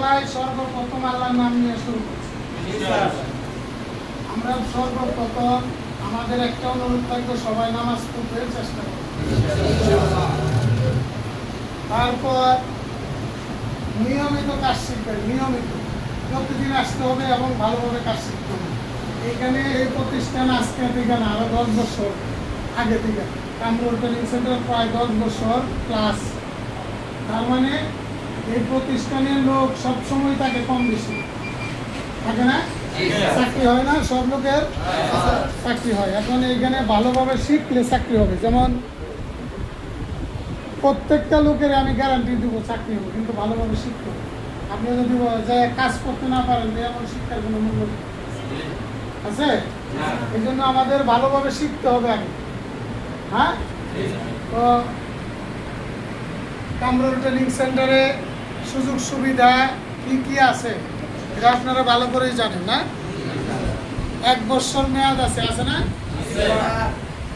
সবাই সর্বপ্রথম আল্লাহর নাম নিয়ে শুরু করছি। আমরা সর্বপ্রথম আমাদের একটা অনুরোধ থাকবে, সবাই নামাজ পড়তে চেষ্টা করব। তারপর নিয়মিত কাজ শিখবেন, নিয়মিত প্রতিদিন আসতে হবে এবং ভালোভাবে কাজ শিখতে হবে। এইখানে এই প্রতিষ্ঠান আজকে থেকে না, আরো 10 বছর আগে থেকে কামরুল ট্রেনিং সেন্টার প্রায় 10 বছর প্লাস। তার মানে এই প্রতিষ্ঠানের লোক সবসময় থাকে কম বেশি, থাকে না? চাকরি হয় না, সব লোকের চাকরি হয়। এখন এইখানে ভালোভাবে শিখলে চাকরি হবে। যেমন প্রত্যেকটা লোকের আমি গ্যারান্টি দেবো চাকরি হবে, কিন্তু ভালোভাবে শিখতে হবে। আপনি যদি কাজ করতে না পারেন, এমন শিক্ষার কোনো মূল্য আছে? এই জন্য আমাদের ভালোভাবে শিখতে হবে আগে। হ্যাঁ, তো কামরুল ট্রেনিং সেন্টারে সুযোগ সুবিধা কি কি আছে এটা আপনারা ভালো করেই জানেন না? 1 বছর মেয়াদ আছে, আছে না?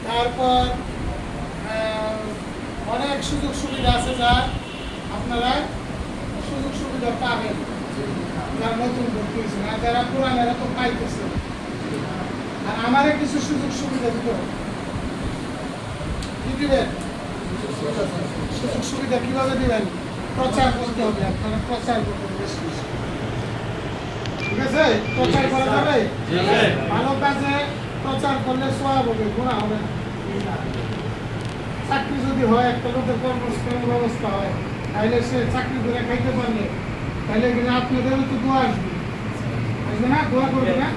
তারপর অনেক সুযোগ সুবিধা আছে যা আপনারা সুযোগ সুবিধা পাবেন যারা নতুন ভর্তি হয়েছে, আর যারা পুরানেরা তো পাইতেছে। আর আমারে কিছু সুযোগ সুবিধা দিতে হবে। কি দিবেন? সুযোগ সুবিধা কিভাবে দিবেন? প্রচার করতে হবে, আপনারা প্রচার করতে হবে বেশি বেশি। ঠিক আছে? প্রচার করা যাবে? ভালো কাজে প্রচার করলে সওয়াব হবে, গুনাহ হবে না। চাকরি যদি হয়, একটা লোকের কর্মসংস্থানের ব্যবস্থা হয়, তাহলে সে চাকরি করে খাইতে পারলে তাহলে কিন্তু আপনাদেরও তো দোয়া আসবে, আসবে না? দোয়া করবে না?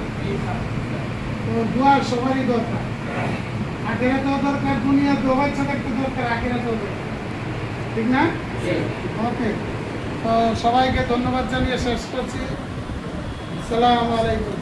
তো দোয়ার সবারই দরকার। আখিরাতেও দরকার, দুনিয়াতেও বাচ্চা থাকতে দরকার, আখিরাতেও দরকার। ঠিক না? ওকে, তো সবাইকে ধন্যবাদ জানিয়ে শেষ করছি। আসসালামু আলাইকুম।